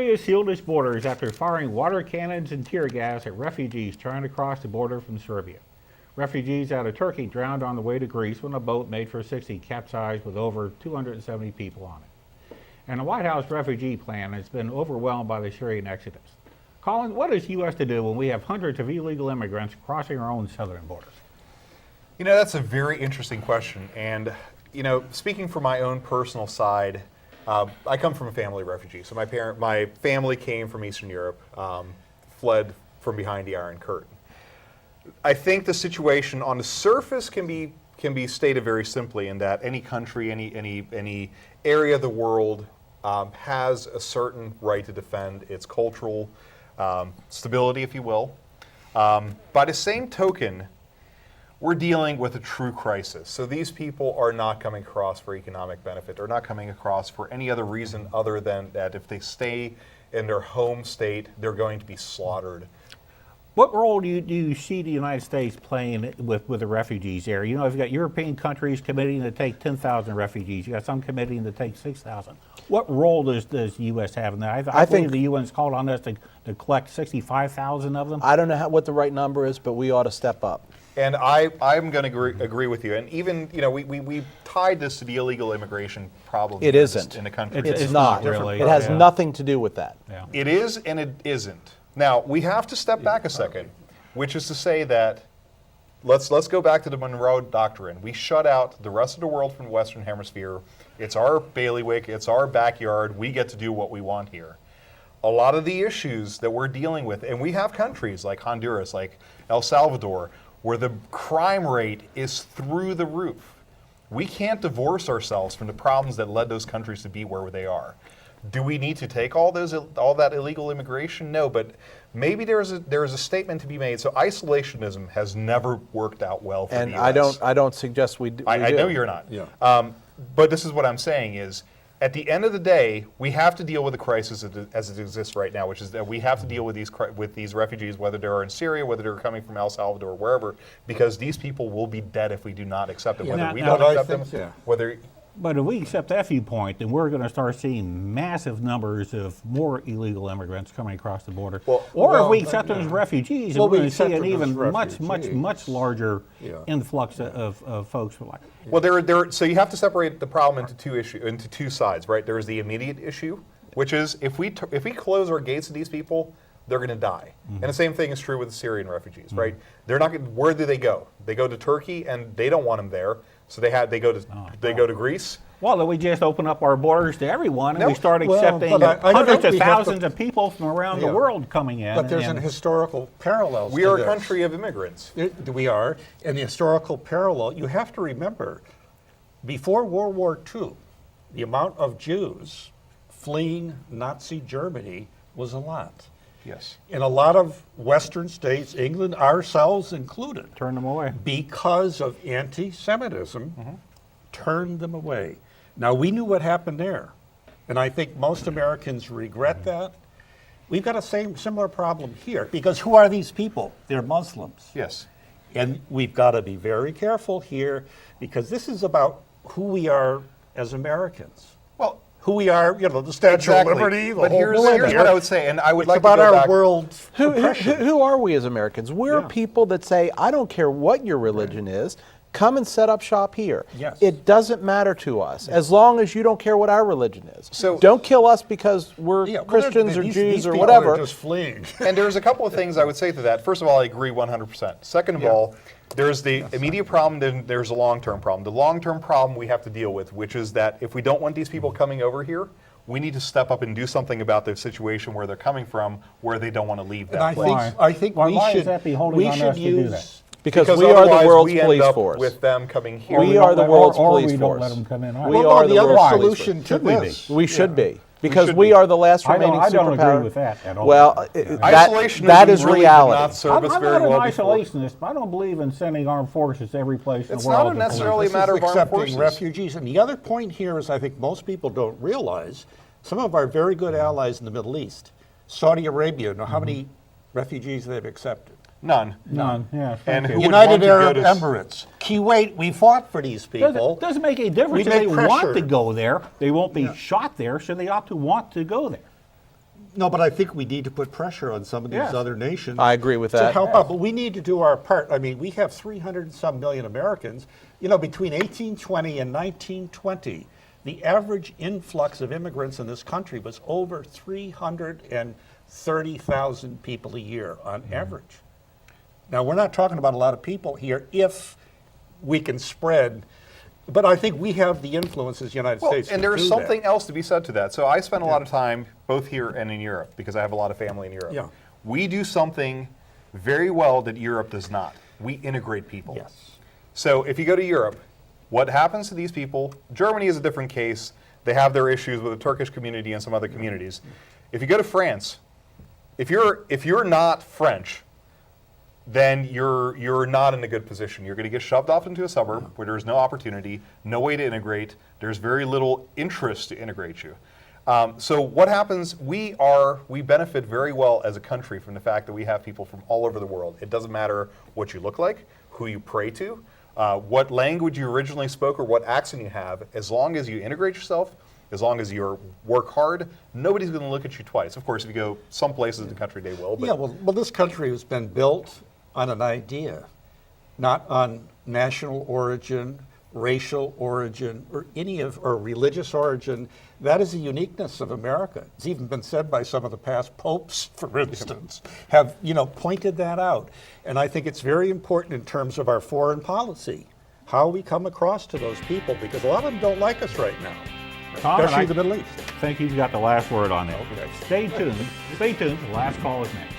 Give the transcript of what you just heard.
Syria sealed its borders after firing water cannons and tear gas at refugees trying to cross the border from Serbia. Refugees out of Turkey drowned on the way to Greece when a boat made for 60 capsized with over 270 people on it. And the White House refugee plan has been overwhelmed by the Syrian exodus. Colin, what is U.S. to do when we have hundreds of illegal immigrants crossing our own southern borders? You know, that's a very interesting question. And, you know, speaking from my own personal side, I come from a family of refugees. So my family came from Eastern Europe, fled from behind the Iron Curtain. I think the situation on the surface can be stated very simply in that any country, any area of the world has a certain right to defend its cultural stability, if you will. By the same token, we're dealing with a true crisis. So these people are not coming across for economic benefit. They're not coming across for any other reason other than that if they stay in their home state, they're going to be slaughtered. What role do you see the United States playing with the refugees there? You know, you've got European countries committing to take 10,000 refugees. You got some committing to take 6,000. What role does the U.S. have in that? I believe the UN's called on us to collect 65,000 of them. I don't know what the right number is, but we ought to step up. And I'm going to agree with you. And even, you know, we tied this to the illegal immigration problem. It isn't. In the country. It's not really. It has nothing to do with that. Yeah. It is and it isn't. Now, we have to step back a second, which is to say that let's go back to the Monroe Doctrine. We shut out the rest of the world from the Western Hemisphere. It's our bailiwick. It's our backyard. We get to do what we want here. A lot of the issues that we're dealing with, and we have countries like Honduras, like El Salvador, where the crime rate is through the roof. We can't divorce ourselves from the problems that led those countries to be where they are. Do we need to take all that illegal immigration? No, but maybe there is a statement to be made. So isolationism has never worked out well for the U.S. I don't suggest we do. I know you're not. Yeah. But this is what I'm saying is, at the end of the day, we have to deal with the crisis as it exists right now, which is that we have to deal with these refugees, whether they're in Syria, whether they're coming from El Salvador, wherever, because these people will be dead if we do not accept them. Whether we don't accept them, whether. But if we accept that viewpoint, then we're going to start seeing massive numbers of more illegal immigrants coming across the border. Or if we accept them as refugees, we're going to see an even much larger influx of folks. Well, so you have to separate the problem into two sides, right? There is the immediate issue, which is if we close our gates to these people, they're going to die. Mm-hmm. And the same thing is true with the Syrian refugees, right? They're not. Where do they go? They go to Turkey, and they don't want them there. So they go to Greece. Well, then we just open up our borders to everyone, and we start accepting hundreds of thousands of people from around the world coming in. But there's an historical parallel. We are a country of immigrants. We are, and the historical parallel. You have to remember, before World War II, the amount of Jews fleeing Nazi Germany was a lot. Yes. In a lot of Western states, England, ourselves included, turn them away because of anti-Semitism. Turned them away. Now, we knew what happened there, and I think most Americans regret that. We've got a similar problem here, because who are these people? They're Muslims. Yes. And we've got to be very careful here, because this is about who we are as Americans. Well, who we are, the Statue of Liberty, but here's what I would say, and I would like to go about back. Our world. Who are we as Americans? We're people that say, I don't care what your religion is, come and set up shop here. Yes. It doesn't matter to us, as long as you don't care what our religion is. So don't kill us because we're Christians or Jews or whatever. Are just fleeing. And there's a couple of things I would say to that. First of all, I agree 100%. Second of all, there's the immediate problem, then there's a long-term problem. The long-term problem we have to deal with, which is that if we don't want these people coming over here, we need to step up and do something about the situation where they're coming from, where they don't want to leave that place. I think why should that be holding on us to do that? Because we are the world's police force. With them coming here, we are the world's police we force. Don't let them come in. We are the other world's solution to this. We should be. Because we are the last remaining superpower. I don't agree with that at all. Well, isolationism that is really reality. Did not serve us I'm very not well an isolationist, but I don't believe in sending armed forces to every place in the world. It's not necessarily a matter of armed forces. Refugees. And the other point here is, I think most people don't realize, some of our very good allies in the Middle East, Saudi Arabia, know how many refugees they've accepted? None. Yeah. And who United Arab Emirates, Kuwait. We fought for these people. Doesn't make any difference if they want to go there. They won't be shot there, so they ought to want to go there. No, but I think we need to put pressure on some of these Yes. other nations. I agree with to that. help out, but we need to do our part. I mean, we have 300 and some million Americans. You know, between 1820 and 1920, the average influx of immigrants in this country was over 330,000 people a year on average. Now, we're not talking about a lot of people here if we can spread, but I think we have the influence as the United Well, States and to there's do something that. else to be said to that. So I spend a lot of time both here and in Europe because I have a lot of family in Europe. Yeah. We do something very well that Europe does not. We integrate people. Yes. So if you go to Europe, what happens to these people? Germany is a different case. They have their issues with the Turkish community and some other communities. If you go to France, if you're not French, then you're not in a good position. You're going to get shoved off into a suburb where there's no opportunity, no way to integrate. There's very little interest to integrate you. So what happens? We benefit very well as a country from the fact that we have people from all over the world. It doesn't matter what you look like, who you pray to, what language you originally spoke, or what accent you have. As long as you integrate yourself, as long as you work hard, nobody's going to look at you twice. Of course, if you go some places in the country, they will. But Yeah, well, this country has been built on an idea, not on national origin, racial origin, or or religious origin. That is a uniqueness of America. It's even been said by some of the past popes, for instance, have pointed that out. And I think it's very important in terms of our foreign policy, how we come across to those people, because a lot of them don't like us right now, Tom, and especially I the Middle East. think you've got the last word on that. Okay. Stay tuned. Stay tuned. The last call is next.